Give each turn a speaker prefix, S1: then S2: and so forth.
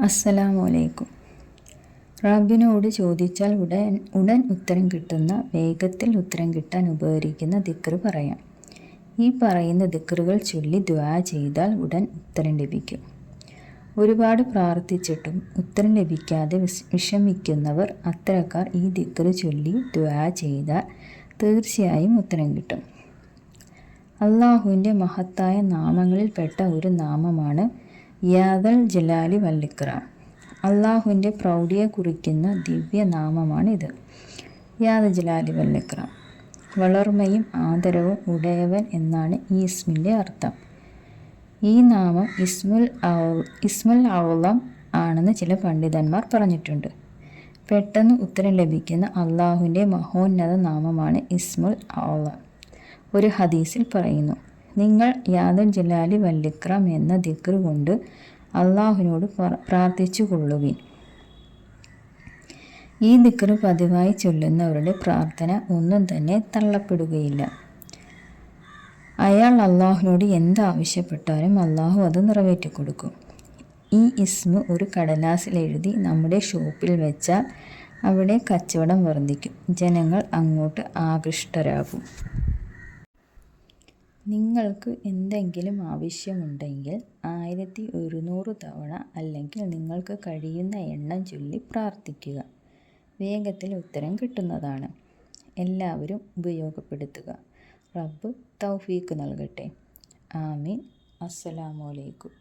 S1: അസ്സലാമു റബ്ബിനോട് ചോദിച്ചാൽ ഉടൻ ഉത്തരം കിട്ടുന്ന, വേഗത്തിൽ ഉത്തരം കിട്ടാൻ ഉപകരിക്കുന്ന ദിക്ർ പറയാം. ഈ പറയുന്ന ദിക്റുകൾ ചൊല്ലി ദുആ ചെയ്താൽ ഉടൻ ഉത്തരം ലഭിക്കും. ഒരുപാട് പ്രാർത്ഥിച്ചിട്ടും ഉത്തരം ലഭിക്കാതെ വിഷമിക്കുന്നവർ, അത്തരക്കാർ ഈ ദിക്ർ ചൊല്ലി ദുആ ചെയ്താൽ തീർച്ചയായും ഉത്തരം കിട്ടും. അള്ളാഹുവിൻ്റെ മഹത്തായ നാമങ്ങളിൽപ്പെട്ട ഒരു നാമമാണ് യാദൽ ജലാലി വല്ലിക്റാം. അള്ളാഹുവിൻ്റെ പ്രൗഢിയെ കുറിക്കുന്ന ദിവ്യനാമമാണിത്. യാദൽ ജലാലി വല്ലിക്റാം, വളർമയും ആദരവും ഉടയവൻ എന്നാണ് ഈ ഇസ്മിൻ്റെ അർത്ഥം. ഈ നാമം ഇസ്മുൽ ഔളം ആണെന്ന് ചില പണ്ഡിതന്മാർ പറഞ്ഞിട്ടുണ്ട്. പെട്ടെന്ന് ഉത്തരം ലഭിക്കുന്ന അള്ളാഹുവിൻ്റെ മഹോന്നത നാമമാണ് ഇസ്മുൽ ഔളം. ഒരു ഹദീസിൽ പറയുന്നു, നിങ്ങൾ യാദൽ ജലാലി വല്ലിക്റാം എന്ന ദിക്ർ കൊണ്ട് അള്ളാഹുവിനോട് പ്രാർത്ഥിച്ചു കൊള്ളുവിൻ. ഈ ദിക്ർ പതിവായി ചൊല്ലുന്നവരുടെ പ്രാർത്ഥന ഒന്നും തന്നെ തള്ളപ്പെടുകയില്ല. അയാൾ അള്ളാഹുവിനോട് എന്താവശ്യപ്പെട്ടാലും അള്ളാഹു അത് നിറവേറ്റിക്കൊടുക്കും. ഈ ഇസ്മു ഒരു കടലാസിൽ എഴുതി നമ്മുടെ ഷോപ്പിൽ വെച്ചാൽ അവിടെ കച്ചവടം വർദ്ധിക്കും. ജനങ്ങൾ അങ്ങോട്ട് ആകൃഷ്ടരാകും. നിങ്ങൾക്ക് എന്തെങ്കിലും ആവശ്യമുണ്ടെങ്കിൽ 1100 തവണ അല്ലെങ്കിൽ നിങ്ങൾക്ക് കഴിയുന്ന എണ്ണം ചൊല്ലി പ്രാർത്ഥിക്കുക. വേഗത്തിൽ ഉത്തരം കിട്ടുന്നതാണ്. എല്ലാവരും ഉപയോഗപ്പെടുത്തുക. റബ്ബ് തൗഫീക്ക് നൽകട്ടെ. ആമീൻ. അസ്സലാമു അലൈക്കും.